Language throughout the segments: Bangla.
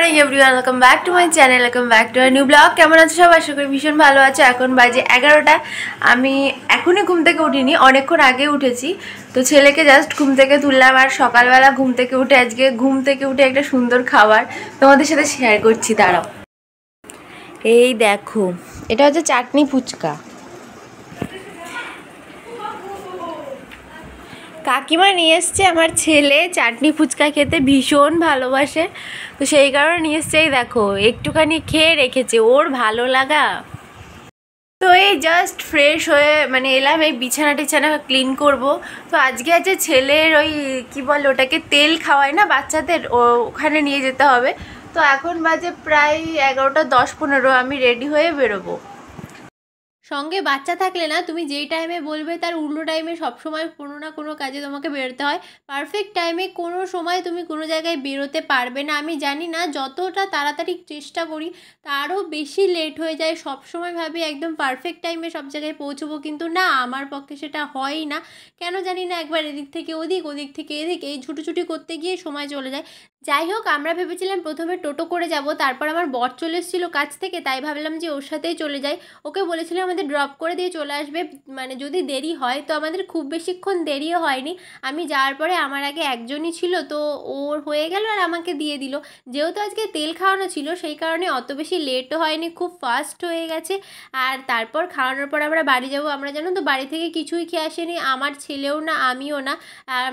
Morning everyone, welcome back to my channel, welcome back to my new blog. কেমন আছো সব? আশা করি ভীষণ ভালো আছো। এখন বাজে 11টা। আমি এখনই ঘুম থেকে উঠিনি, অনেকক্ষণ আগে উঠেছি। তো ছেলেকে জাস্ট ঘুম থেকে তুললাম, আর সকালবেলা ঘুম থেকে উঠে আজকে একটা সুন্দর খাবার তোমাদের সাথে শেয়ার করছি। দাঁড়াও, এই দেখো, এটা হচ্ছে চাটনি ফুচকা। কাকিমা নিয়ে এসছে আমার ছেলে চাটনি ফুচকা খেতে ভীষণ ভালোবাসে, তো সেই কারণে নিয়ে এসছে। এই দেখো, একটুখানি খেয়ে রেখেছে, ওর ভালো লাগা। তো এই জাস্ট ফ্রেশ হয়ে এলাম, এই বিছানা টিছানা ক্লিন করব। তো আজকে আছে ছেলের ওই কি বলে ওটাকে, তেল খাওয়ায় না বাচ্চাদের, ওখানে নিয়ে যেতে হবে। তো এখন বাজে প্রায় 11টা 10-15, আমি রেডি হয়ে বেরোবো। সঙ্গে বাচ্চা থাকলে না, তুমি যেই টাইমে বলবে তার উল্টো টাইমে সবসময় কোনো না কোনো কাজে তোমাকে বেরোতে হয়। পারফেক্ট টাইমে কোনো সময় তুমি কোনো জায়গায় বেরোতে পারবে না। আমি জানি না, যতটা তাড়াতাড়ি চেষ্টা করি তারও বেশি লেট হয়ে যায়। সবসময় ভাবি একদম পারফেক্ট টাইমে সব জায়গায় পৌঁছবো, কিন্তু না, আমার পক্ষে সেটা হয়ই না। কেন জানি না, একবার এদিক থেকে ওদিক, ওদিক থেকে এদিক, এই ছুটোছুটি করতে গিয়ে সময় চলে যায়। যাই হোক, আমরা ভেবেছিলাম প্রথমে টোটো করে যাব, তারপর আমার বর চলে এসেছিলো কাছ থেকে, তাই ভাবলাম যে ওর সাথেই চলে যাই। ওকে বলেছিলাম আমাদের ড্রপ করে দিয়ে চলে আসবে, যদি দেরি হয়। তো আমাদের খুব বেশিক্ষণ দেরিও হয়নি। আমি যাওয়ার পরে আমার আগে একজনই ছিল, তো ওর হয়ে গেল আর আমাকে দিয়ে দিল। যেহেতু আজকে তেল খাওয়ানো ছিল, সেই কারণে অত বেশি লেটও হয়নি, খুব ফাস্ট হয়ে গেছে। আর তারপর খাওয়ানোর পর আমরা বাড়ি যাব। আমরা জানো তো বাড়ি থেকে কিছুই খেয়ে আসিনি, আমার ছেলেও না, আমিও না। আর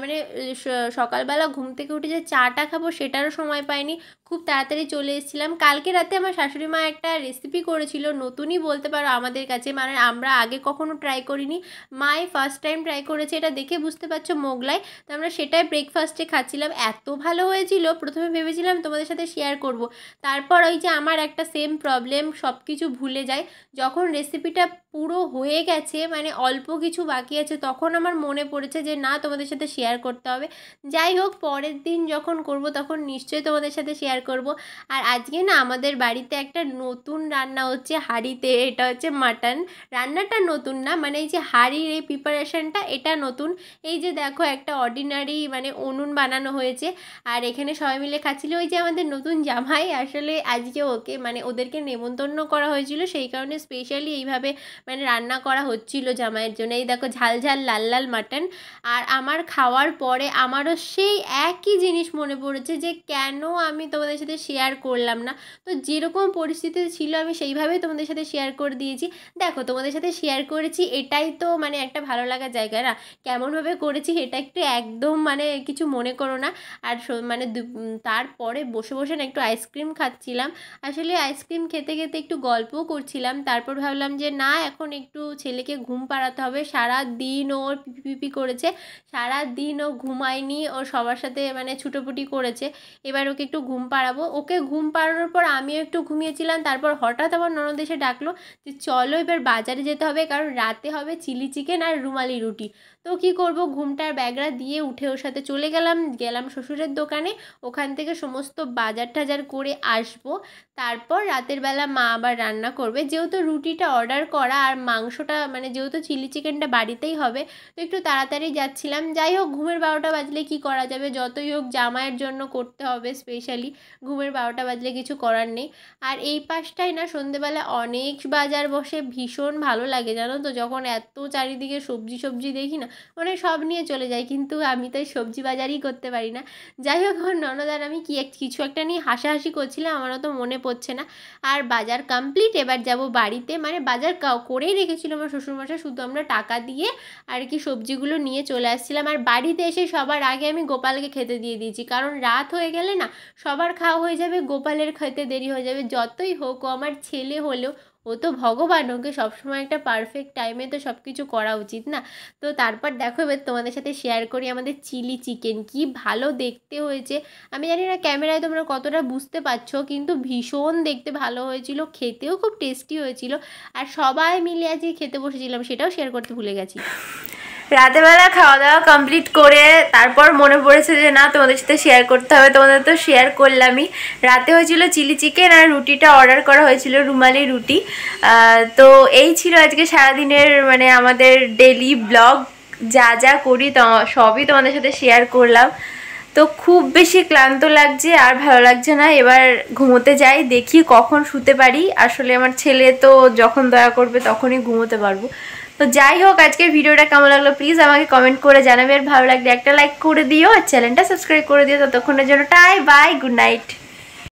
সকালবেলা ঘুম থেকে উঠে যে চাটা খাবো সেটারও সময় পাইনি, খুব তাড়াতাড়ি চলে এসেছিলাম। কালকে রাতে আমার শাশুড়ি মা একটা রেসিপি করেছিল, নতুনই বলতে পারো আমাদের কাছে, আমরা আগে কখনো ট্রাই করিনি। মাই ফার্স্ট টাইম ট্রাই করেছে, এটা দেখে বুঝতে পারছো, মোগলাই। তো আমরা সেটাই ব্রেকফাস্টে খাচ্ছিলাম, এত ভালো হয়েছিল। প্রথমে ভেবেছিলাম তোমাদের সাথে শেয়ার করব, তারপর ওই যে আমার একটা সেম প্রবলেম, সব কিছু ভুলে যাই। যখন রেসিপিটা পুরো হয়ে গেছে, অল্প কিছু বাকি আছে, তখন আমার মনে পড়েছে যে না, তোমাদের সাথে শেয়ার করতে হবে। যাই হোক, পরের দিন যখন করব তখন নিশ্চয়ই তোমাদের সাথে শেয়ার করব। আর আজকে না আমাদের বাড়িতে একটা নতুন রান্না হচ্ছে হাঁড়িতে, এটা হচ্ছে মাটন। রান্নাটা নতুন না, এই যে হাঁড়ির এই প্রিপারেশনটা, এটা নতুন। এই যে দেখো, একটা অর্ডিনারি উনুন বানানো হয়েছে, আর এখানে সবাই মিলে খাচ্ছিল। ওই যে আমাদের নতুন জামাই, আসলে আজকে ওকে ওদেরকে নেমন্তন্ন করা হয়েছিল, সেই কারণে স্পেশালি এইভাবে রান্না করা হচ্ছিল জামাইয়ের জন্য। এই দেখো, ঝাল ঝাল লাল লাল মাটন। আর আমার খাওয়ার পরে আমারও সেই একই জিনিস মনে পড়েছে যে কেন আমি তোমাদের সাথে শেয়ার করলাম না। তো যেরকম পরিস্থিতি ছিল আমি সেইভাবেই তোমাদের সাথে শেয়ার করে দিয়েছি। দেখো, তোমাদের সাথে শেয়ার করেছি, এটাই তো একটা ভালো লাগার জায়গা না। কেমনভাবে করেছি এটা একটু একদম কিছু মনে করো না। আর তারপরে বসে বসে না একটু আইসক্রিম খাচ্ছিলাম। আসলে আইসক্রিম খেতে খেতে একটু গল্পও করছিলাম। তারপর ভাবলাম যে না, এখন একটু ছেলেকে ঘুম পাড়াতে হবে। সারা দিন ওর পিপি পিপি করেছে, সারা দিন ও ঘুমায়নি, ও সবার সাথে ছুটোপুটি করেছে। এবার ওকে একটু ঘুম পাড়াবো। ওকে ঘুম পাড়ানোর পর আমিও একটু ঘুমিয়েছিলাম। তারপর হঠাৎ আমার ননদ এসে ডাকলো যে চলো এবার বাজারে যেতে হবে, কারণ রাতে হবে চিলি চিকেন আর রুমালি রুটি। তো কী করব, ঘুমটার ব্যাগরা দিয়ে উঠে ওর সাথে চলে গেলাম শ্বশুরের দোকানে। ওখান থেকে সমস্ত বাজার টাজার করে আসবো। তারপর রাতের বেলা মা আবার রান্না করবে। যেহেতু রুটিটা অর্ডার করা আর মাংসটা যেহেতু চিলি চিকেনটা বাড়িতেই হবে, তো একটু তাড়াতাড়ি যাচ্ছিলাম। যাই হোক, ঘুমের 12টা বাজলে কি করা যাবে, যতই হোক জামাইয়ের জন্য করতে হবে স্পেশালি। ঘুমের 12টা বাজলে কিছু করার নেই। আর এই পাশটায় না সন্ধেবেলা অনেক বাজার বসে, ভীষণ ভালো লাগে জানো তো, যখন এত চারিদিকে সবজি সবজি দেখি না, সব নিয়ে চলে যায়। কিন্তু আমি তো সবজি বাজারই করতে পারি না। যাই হোক, আমার ননদ আর আমি কিছু একটা নিয়ে হাসাহাসি করছিলাম, আমারও তো মনে পড়ছে না। আর বাজার কমপ্লিট, এবার যাব বাড়িতে। বাজার করেই রেখেছিল আমার শ্বশুরমশাই, শুধু আমরা টাকা দিয়ে আর কি সবজিগুলো নিয়ে চলে আসছিলাম। আর বাড়িতে এসে সবার আগে আমি গোপালকে খেতে দিয়ে দিয়েছি, কারণ রাত হয়ে গেলে না সবার খাওয়া হয়ে যাবে, গোপালের খেতে দেরি হয়ে যাবে। যতই হোক, ও আমার ছেলে হলেও ও তো ভগবান, ওকে সবসময় একটা পারফেক্ট টাইমে তো সব কিছু করা উচিত না। তো তারপর দেখো, এবার তোমাদের সাথে শেয়ার করি আমাদের চিলি চিকেন, কি ভালো দেখতে হয়েছে। আমি জানি না ক্যামেরায় তোমরা কতটা বুঝতে পারছো, কিন্তু ভীষণ দেখতে ভালো হয়েছিল, খেতেও খুব টেস্টি হয়েছিল। আর সবাই মিলে আজকে খেতে বসেছিলাম, সেটাও শেয়ার করতে ভুলে গেছি। রাতেবেলা খাওয়া দাওয়া কমপ্লিট করে তারপর মনে পড়েছে যে না, তোমাদের সাথে শেয়ার করতে হবে। তোমাদের তো শেয়ার করলামই। রাতে হয়েছিল চিলি চিকেন, আর রুটিটা অর্ডার করা হয়েছিল রুমালি রুটি। তো এই ছিল আজকে সারাদিনের আমাদের ডেলি ব্লগ। যা যা করি সবই তোমাদের সাথে শেয়ার করলাম। তো খুব বেশি ক্লান্ত লাগছে আর ভালো লাগছে না, এবার ঘুমোতে যাই, দেখি কখন শুতে পারি। আসলে আমার ছেলে তো যখন দয়া করবে তখনই ঘুমোতে পারবো। তো যাই হোক, আজকের ভিডিওটা কেমন লাগলো প্লিজ আমাকে কমেন্ট করে জানাবে, আর ভালো লাগলে একটা লাইক করে দিও আর চ্যানেলটা সাবস্ক্রাইব করে দিও। ততক্ষণের জন্য টাই বাই, গুড নাইট।